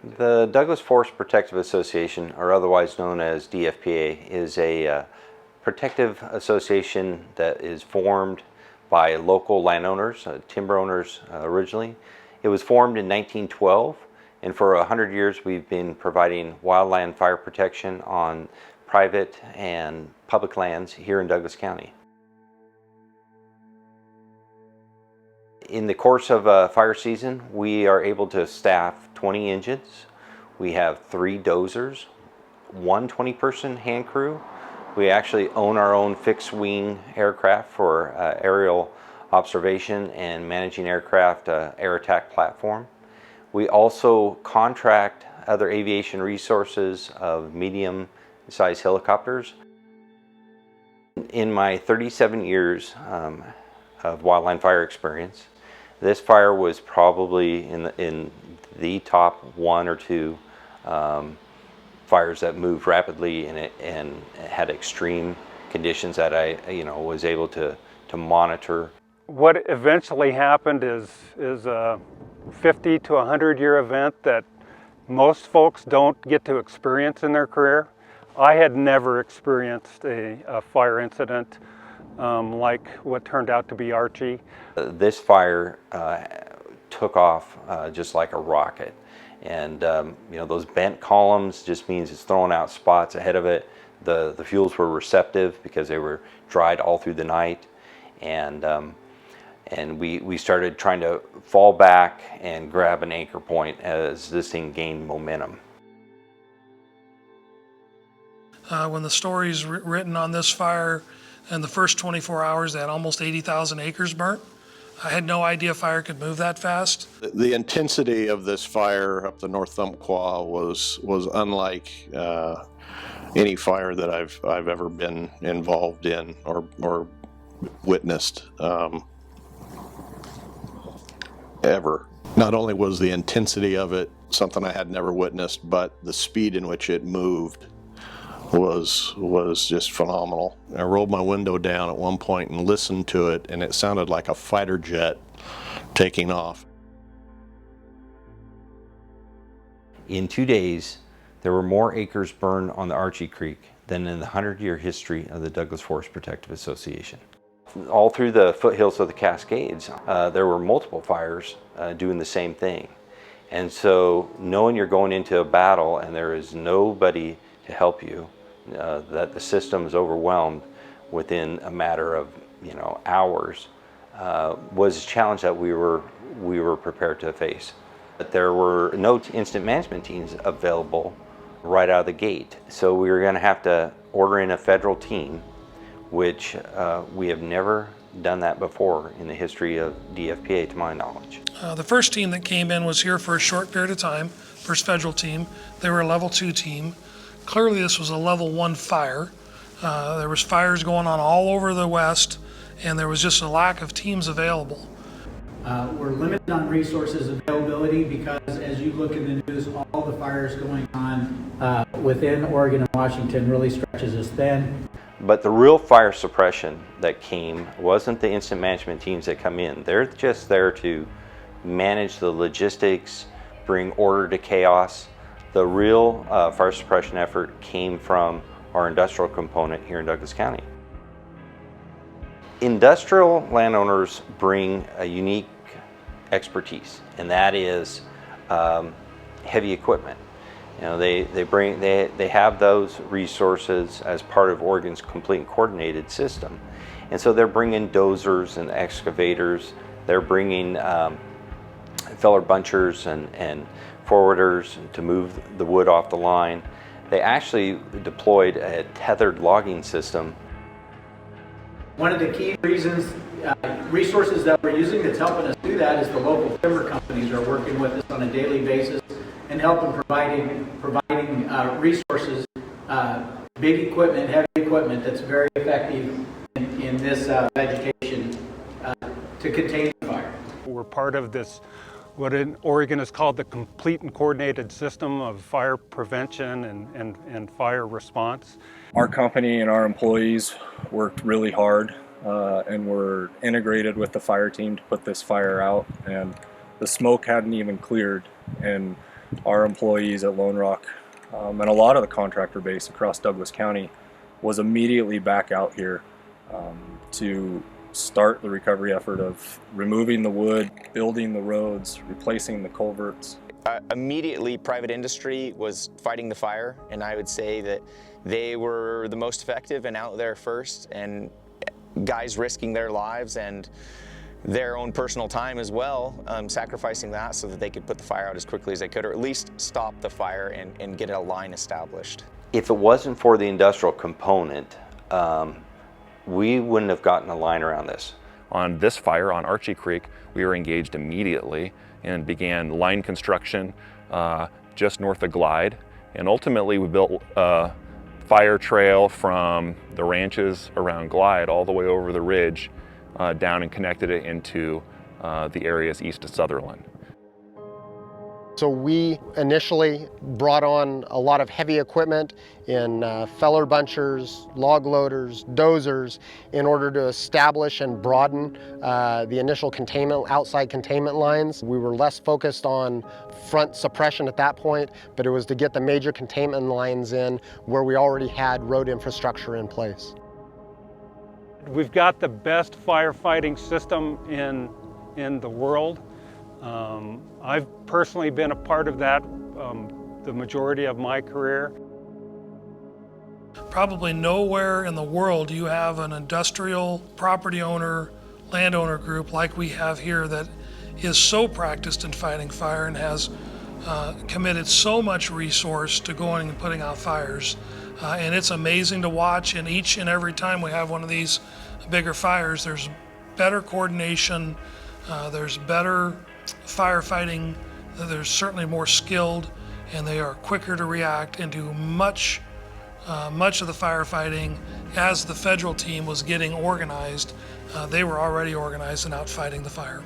The Douglas Forest Protective Association, or otherwise known as DFPA, is a protective association that is formed by local landowners, timber owners originally. It was formed in 1912, and for 100 years we've been providing wildland fire protection on private and public lands here in Douglas County. In the course of a fire season, we are able to staff 20 engines. We have 3 dozers, 1 20-person hand crew. We actually own our own fixed-wing aircraft for aerial observation and managing aircraft air attack platform. We also contract other aviation resources of medium-sized helicopters. In my 37 years of wildland fire experience, this fire was probably in the top 1 or 2 fires that moved rapidly and had extreme conditions that I was able to monitor. What eventually happened is a 50 to 100 year event that most folks don't get to experience in their career. I had never experienced a fire incident like what turned out to be Archie. This fire took off just like a rocket, and those bent columns just means it's throwing out spots ahead of it. The fuels were receptive because they were dried all through the night, and we started trying to fall back and grab an anchor point as this thing gained momentum. When the story's written on this fire, in the first 24 hours they had almost 80,000 acres burnt. I had no idea fire could move that fast. The intensity of this fire up the North Umpqua was unlike any fire that I've ever been involved in or witnessed ever. Not only was the intensity of it something I had never witnessed, but the speed in which it moved was just phenomenal. I rolled my window down at one point and listened to it, and it sounded like a fighter jet taking off. In 2 days, there were more acres burned on the Archie Creek than in the 100-year history of the Douglas Forest Protective Association. All through the foothills of the Cascades, there were multiple fires doing the same thing. And so knowing you're going into a battle and there is nobody to help you, that the system is overwhelmed within a matter of hours, was a challenge that we were prepared to face. But there were no incident management teams available right out of the gate, so we were going to have to order in a federal team, which we have never done that before in the history of DFPA, to my knowledge. The first team that came in was here for a short period of time, first federal team. They were a level 2 team. Clearly this was a level 1 fire. There was fires going on all over the West, and there was just a lack of teams available. We're limited on resources availability because as you look in the news, all the fires going on within Oregon and Washington really stretches us thin. But the real fire suppression that came wasn't the incident management teams that come in. They're just there to manage the logistics, bring order to chaos. The real fire suppression effort came from our industrial component here in Douglas County. Industrial landowners bring a unique expertise, and that is heavy equipment. They have those resources as part of Oregon's complete and coordinated system, and so they're bringing dozers and excavators. They're bringing feller bunchers and forwarders to move the wood off the line. They actually deployed a tethered logging system. One of the key reasons, resources that we're using that's helping us do that is the local timber companies are working with us on a daily basis and helping providing resources, big equipment, heavy equipment that's very effective in this vegetation to contain the fire. We're part of this, what in Oregon is called the complete and coordinated system of fire prevention and fire response. Our company and our employees worked really hard and were integrated with the fire team to put this fire out, and the smoke hadn't even cleared, and our employees at Lone Rock and a lot of the contractor base across Douglas County was immediately back out here to start the recovery effort of removing the wood, building the roads, replacing the culverts. Immediately, private industry was fighting the fire, and I would say that they were the most effective and out there first, and guys risking their lives and their own personal time as well, sacrificing that so that they could put the fire out as quickly as they could, or at least stop the fire and get a line established. If it wasn't for the industrial component, we wouldn't have gotten a line around this. On this fire on Archie Creek, we were engaged immediately and began line construction just north of Glide. And ultimately we built a fire trail from the ranches around Glide all the way over the ridge down and connected it into the areas east of Sutherland. So we initially brought on a lot of heavy equipment in feller bunchers, log loaders, dozers in order to establish and broaden the initial containment, outside containment lines. We were less focused on front suppression at that point, but it was to get the major containment lines in where we already had road infrastructure in place. We've got the best firefighting system in the world. I've personally been a part of that the majority of my career. Probably nowhere in the world do you have an industrial property owner, landowner group like we have here that is so practiced in fighting fire and has committed so much resource to going and putting out fires. And it's amazing to watch, and each and every time we have one of these bigger fires, there's better coordination, there's better firefighting, there's certainly more skilled, and they are quicker to react and do much of the firefighting. As the federal team was getting organized, they were already organized and out fighting the fire.